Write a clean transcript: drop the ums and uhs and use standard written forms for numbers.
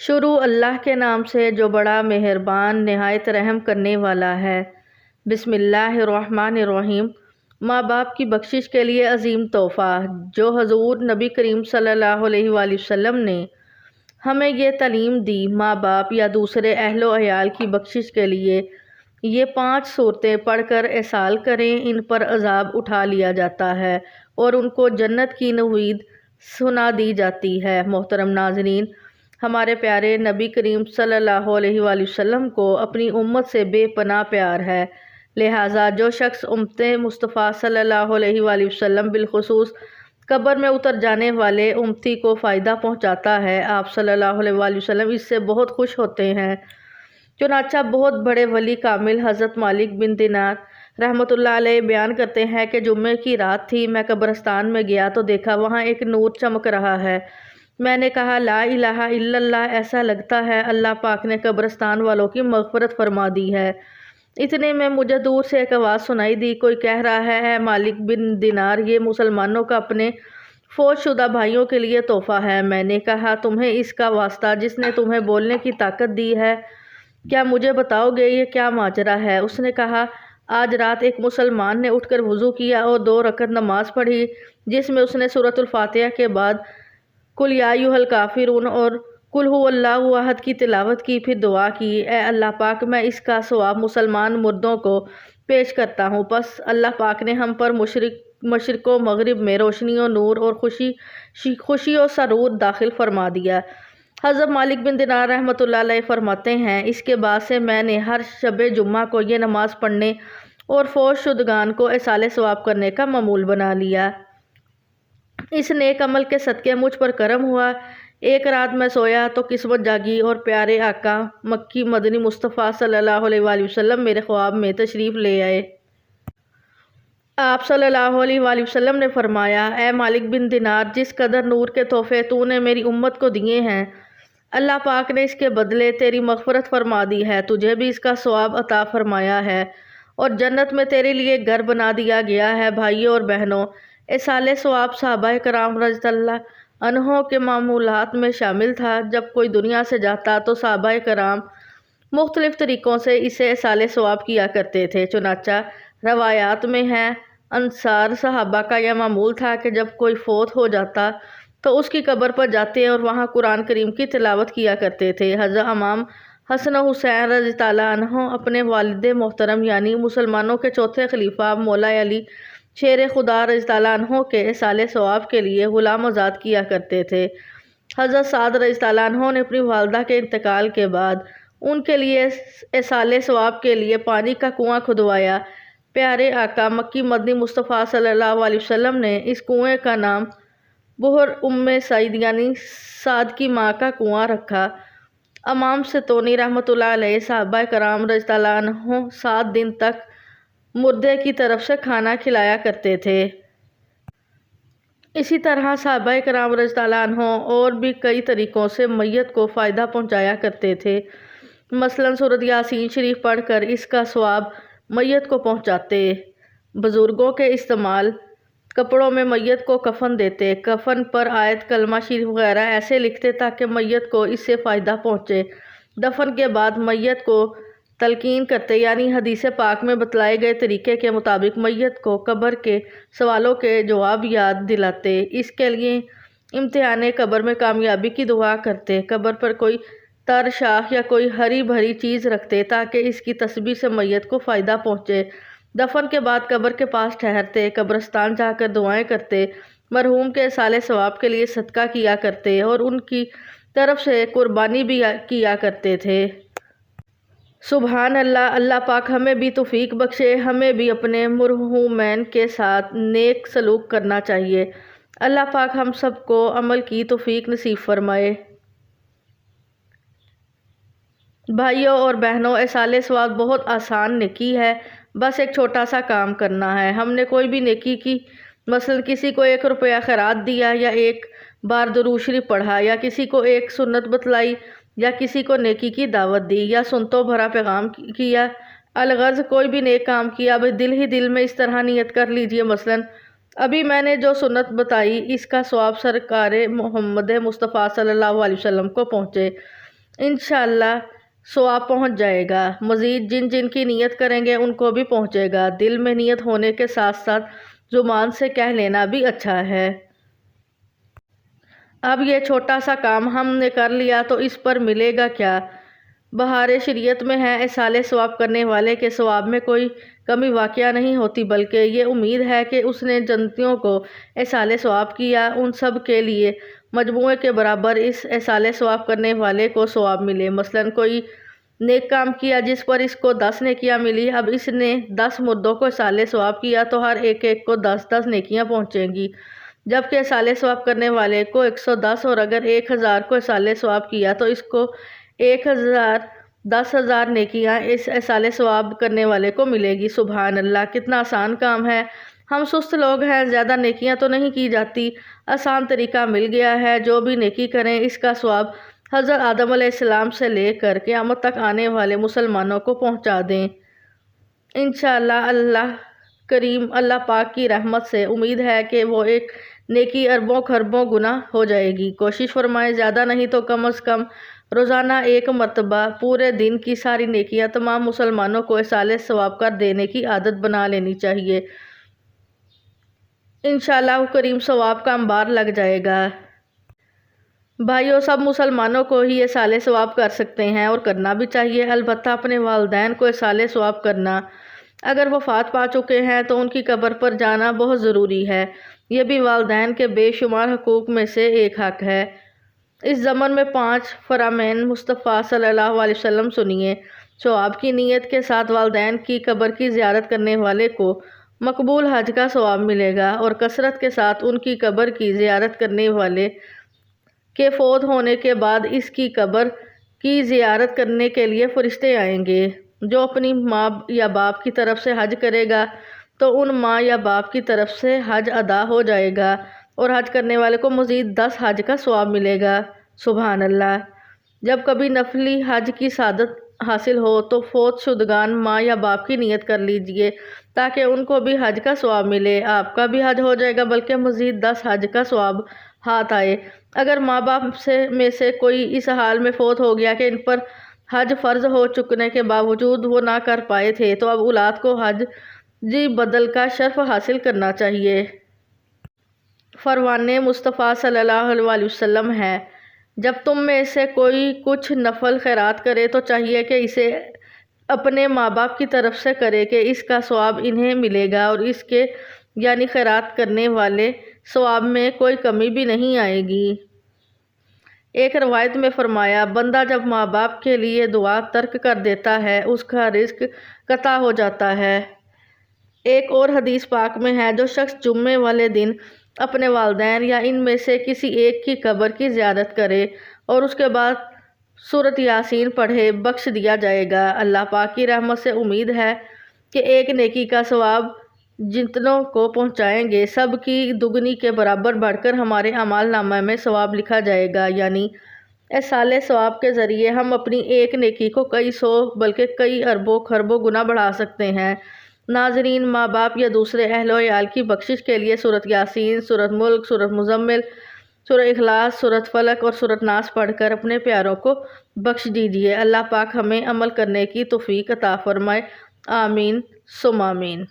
شروع اللہ کے نام سے جو بڑا مہربان نہایت رحم کرنے والا ہے۔ بسم اللہ الرحمن الرحیم۔ ماں باپ کی بخشش کے لیے عظیم تحفہ جو حضور نبی کریم صلی اللہ علیہ وآلہ وسلم نے ہمیں یہ تعلیم دی۔ ماں باپ یا دوسرے اہل و عیال کی بخشش کے لیے یہ 5 صورتیں پڑھ کر ایصال کریں، ان پر عذاب اٹھا لیا جاتا ہے اور ان کو جنت کی نوید سنا دی جاتی ہے۔ محترم ناظرین، ہمارے پیارے نبی کریم صلی اللہ علیہ وآلہ وسلم کو اپنی امت سے بے پناہ پیار ہے، لہٰذا جو شخص امت مصطفیٰ صلی اللہ علیہ وآلہ وسلم بالخصوص قبر میں اتر جانے والے امتی کو فائدہ پہنچاتا ہے، آپ صلی اللہ علیہ وآلہ وسلم اس سے بہت خوش ہوتے ہیں۔ چنانچہ بہت بڑے ولی کامل حضرت مالک بن دینار رحمۃ اللہ علیہ بیان کرتے ہیں کہ جمعے کی رات تھی، میں قبرستان میں گیا تو دیکھا وہاں ایک نور چمک رہا ہے۔ میں نے کہا لا الہ الا اللہ، ایسا لگتا ہے اللہ پاک نے قبرستان والوں کی مغفرت فرما دی ہے۔ اتنے میں مجھے دور سے ایک آواز سنائی دی، کوئی کہہ رہا ہے اے مالک بن دینار، یہ مسلمانوں کا اپنے فوت شدہ بھائیوں کے لیے تحفہ ہے۔ میں نے کہا تمہیں اس کا واسطہ جس نے تمہیں بولنے کی طاقت دی ہے، کیا مجھے بتاؤ گے یہ کیا ماجرا ہے؟ اس نے کہا آج رات ایک مسلمان نے اٹھ کر وضو کیا اور 2 رکعت نماز پڑھی جس میں اس نے سورۃ الفاتحہ کے بعد قل یا ایھا الکافرون اور قل ھو اللہ احد کی تلاوت کی، پھر دعا کی اے اللہ پاک میں اس کا ثواب مسلمان مردوں کو پیش کرتا ہوں۔ پس اللہ پاک نے ہم پر مشرق و مغرب میں روشنی و نور اور خوشی و سرور داخل فرما دیا۔ حضرت مالک بن دینار رحمۃ اللہ علیہ فرماتے ہیں اس کے بعد سے میں نے ہر شب جمعہ کو یہ نماز پڑھنے اور فوت شدگان کو ایصال ثواب کرنے کا معمول بنا لیا۔ اس نیک عمل کے صدقے مجھ پر کرم ہوا۔ ایک رات میں سویا تو قسمت جاگی اور پیارے آقا مکی مدنی مصطفیٰ صلی اللہ علیہ وآلہ وسلم میرے خواب میں تشریف لے آئے۔ آپ صلی اللہ علیہ وآلہ وسلم نے فرمایا اے مالک بن دینار، جس قدر نور کے تحفے تو نے میری امت کو دیے ہیں، اللہ پاک نے اس کے بدلے تیری مغفرت فرما دی ہے، تجھے بھی اس کا ثواب عطا فرمایا ہے اور جنت میں تیرے لیے گھر بنا دیا گیا ہے۔ بھائیوں اور بہنوں، ایصال ثواب صحابہ کرام رضی اللہ عنہم کے معمولات میں شامل تھا۔ جب کوئی دنیا سے جاتا تو صحابہ کرام مختلف طریقوں سے اسے ایصال ثواب کیا کرتے تھے۔ چنانچہ روایات میں ہے انصار صحابہ کا یہ معمول تھا کہ جب کوئی فوت ہو جاتا تو اس کی قبر پر جاتے اور وہاں قرآن کریم کی تلاوت کیا کرتے تھے۔ حضرت امام حسن و حسین رضی اللہ عنہ اپنے والد محترم یعنی مسلمانوں کے چوتھے خلیفہ مولا علی شیر خدا رضی اللہ عنہ کے ایصال ثواب کے لیے غلام آزاد کیا کرتے تھے۔ حضرت سعد رضی اللہ عنہ نے اپنی والدہ کے انتقال کے بعد ان کے لیے ایصال ثواب کے لیے پانی کا کنواں کھدوایا۔ پیارے آقا مکی مدنی مصطفیٰ صلی اللہ علیہ وسلم نے اس کنویں کا نام بحر سعید یعنی سعد کی ماں کا کنواں رکھا۔ امام ستونی رحمۃ اللہ علیہ صحابہ کرام رضی اللہ عنہ 7 دن تک مردے کی طرف سے کھانا کھلایا کرتے تھے۔ اسی طرح صحابہ کرام رضی اللہ عنہ اور بھی کئی طریقوں سے میت کو فائدہ پہنچایا کرتے تھے، مثلاً سورۃ یاسین شریف پڑھ کر اس کا ثواب میت کو پہنچاتے۔ بزرگوں کے استعمال کپڑوں میں میت کو کفن دیتے، کفن پر آیت کلمہ شریف وغیرہ ایسے لکھتے تاکہ میت کو اس سے فائدہ پہنچے۔ دفن کے بعد میت کو تلقین کرتے، یعنی حدیث پاک میں بتلائے گئے طریقے کے مطابق میت کو قبر کے سوالوں کے جواب یاد دلاتے۔ اس کے لیے امتحان قبر میں کامیابی کی دعا کرتے، قبر پر کوئی تر شاخ یا کوئی ہری بھری چیز رکھتے تاکہ اس کی تسبیح سے میت کو فائدہ پہنچے۔ دفن کے بعد قبر کے پاس ٹھہرتے، قبرستان جا کر دعائیں کرتے، مرحوم کے ایصال ثواب کے لیے صدقہ کیا کرتے اور ان کی طرف سے قربانی بھی کیا کرتے تھے۔ سبحان اللہ، اللہ پاک ہمیں بھی توفیق بخشے، ہمیں بھی اپنے مرحومین کے ساتھ نیک سلوک کرنا چاہیے۔ اللہ پاک ہم سب کو عمل کی توفیق نصیب فرمائے۔ بھائیوں اور بہنوں، ایصال ثواب بہت آسان نیکی ہے، بس ایک چھوٹا سا کام کرنا ہے۔ ہم نے کوئی بھی نیکی کی، مثلا کسی کو 1 روپیہ خیرات دیا یا ایک بار درود شریف پڑھا یا کسی کو ایک سنت بتلائی یا کسی کو نیکی کی دعوت دی یا سنتوں بھرا پیغام کیا، الغرض کوئی بھی نیک کام کیا، اب دل ہی دل میں اس طرح نیت کر لیجئے، مثلا ابھی میں نے جو سنت بتائی اس کا ثواب سرکار محمد مصطفیٰ صلی اللہ علیہ وسلم کو پہنچے۔ انشاءاللہ ثواب پہنچ جائے گا۔ مزید جن جن کی نیت کریں گے ان کو بھی پہنچے گا۔ دل میں نیت ہونے کے ساتھ ساتھ زبان سے کہہ لینا بھی اچھا ہے۔ اب یہ چھوٹا سا کام ہم نے کر لیا تو اس پر ملے گا کیا؟ بہار شریعت میں ہے ایصال ثواب کرنے والے کے ثواب میں کوئی کمی واقع نہیں ہوتی، بلکہ یہ امید ہے کہ اس نے جنتیوں کو ایصال ثواب کیا ان سب کے لیے مجموعے کے برابر اس ایصال ثواب کرنے والے کو ثواب ملے۔ مثلاً کوئی نیک کام کیا جس پر اس کو 10 نیکیاں ملی، اب اس نے 10 مردوں کو ایصال ثواب کیا تو ہر ایک کو 10 نیکیاں پہنچیں گی، جبکہ ایصال ثواب کرنے والے کو 110، اور اگر 1000 کو ایصال ثواب کیا تو اس کو 10,000 نیکیاں اس ایصال ثواب کرنے والے کو ملے گی۔ سبحان اللہ، کتنا آسان کام ہے۔ ہم سست لوگ ہیں، زیادہ نیکیاں تو نہیں کی جاتی، آسان طریقہ مل گیا ہے، جو بھی نیکی کریں اس کا ثواب حضرت آدم علیہ السلام سے لے کر قیامت تک آنے والے مسلمانوں کو پہنچا دیں۔ انشاءاللہ اللہ کریم، اللہ پاک کی رحمت سے امید ہے کہ وہ ایک نیکی اربوں خربوں گنا ہو جائے گی۔ کوشش فرمائیں، زیادہ نہیں تو کم از کم روزانہ 1 مرتبہ پورے دن کی ساری نیکیاں تمام مسلمانوں کو ایصال ثواب کر دینے کی عادت بنا لینی چاہیے۔ انشاءاللہ کریم ثواب کا انبار لگ جائے گا۔ بھائیو، سب مسلمانوں کو ہی ایصال ثواب کر سکتے ہیں اور کرنا بھی چاہیے، البتہ اپنے والدین کو ایصال ثواب کرنا۔ اگر وفات پا چکے ہیں تو ان کی قبر پر جانا بہت ضروری ہے، یہ بھی والدین کے بے شمار حقوق میں سے ایک حق ہے۔ اس زمن میں 5 فرامین مصطفیٰ صلی اللہ علیہ وسلم سنیے۔ ثواب کی نیت کے ساتھ والدین کی قبر کی زیارت کرنے والے کو مقبول حج کا ثواب ملے گا، اور کثرت کے ساتھ ان کی قبر کی زیارت کرنے والے کے فوت ہونے کے بعد اس کی قبر کی زیارت کرنے کے لیے فرشتے آئیں گے۔ جو اپنی ماں یا باپ کی طرف سے حج کرے گا تو ان ماں یا باپ کی طرف سے حج ادا ہو جائے گا، اور حج کرنے والے کو مزید 10 حج کا ثواب ملے گا۔ سبحان اللہ۔ جب کبھی نفلی حج کی سعادت حاصل ہو تو فوت شدگان ماں یا باپ کی نیت کر لیجئے تاکہ ان کو بھی حج کا ثواب ملے۔ آپ کا بھی حج ہو جائے گا، بلکہ مزید 10 حج کا ثواب ہاتھ آئے۔ اگر ماں باپ میں سے کوئی اس حال میں فوت ہو گیا کہ ان پر حج فرض ہو چکنے کے باوجود وہ نہ کر پائے تھے تو اب اولاد کو حج بدل کا شرف حاصل کرنا چاہیے۔ فرمان مصطفیٰ صلی اللہ علیہ وسلم ہے، جب تم میں سے کوئی کچھ نفل خیرات کرے تو چاہیے کہ اسے اپنے ماں باپ کی طرف سے کرے کہ اس کا ثواب انہیں ملے گا، اور اس کے یعنی خیرات کرنے والے ثواب میں کوئی کمی بھی نہیں آئے گی۔ ایک روایت میں فرمایا، بندہ جب ماں باپ کے لیے دعا ترک کر دیتا ہے اس کا رزق قطع ہو جاتا ہے۔ ایک اور حدیث پاک میں ہے، جو شخص جمعے والے دن اپنے والدین یا ان میں سے کسی ایک کی قبر کی زیارت کرے اور اس کے بعد سورۃ یاسین پڑھے، بخش دیا جائے گا۔ اللہ پاک کی رحمت سے امید ہے کہ ایک نیکی کا ثواب جتنوں کو پہنچائیں گے سب کی دگنی کے برابر بڑھ کر ہمارے اعمال نامہ میں ثواب لکھا جائے گا، یعنی ایصال ثواب کے ذریعے ہم اپنی ایک نیکی کو کئی سو بلکہ کئی اربوں خربوں گنا بڑھا سکتے ہیں۔ ناظرین، ماں باپ یا دوسرے اہل و عیال کی بخشش کے لیے سورۃ یاسین، سورۃ ملک، سورۃ مزمل، سورۃ اخلاص، سورۃ فلق اور سورۃ ناس پڑھ کر اپنے پیاروں کو بخش دیجیے۔ اللہ پاک ہمیں عمل کرنے کی توفیق عطا فرمائے۔ آمین ثم آمین۔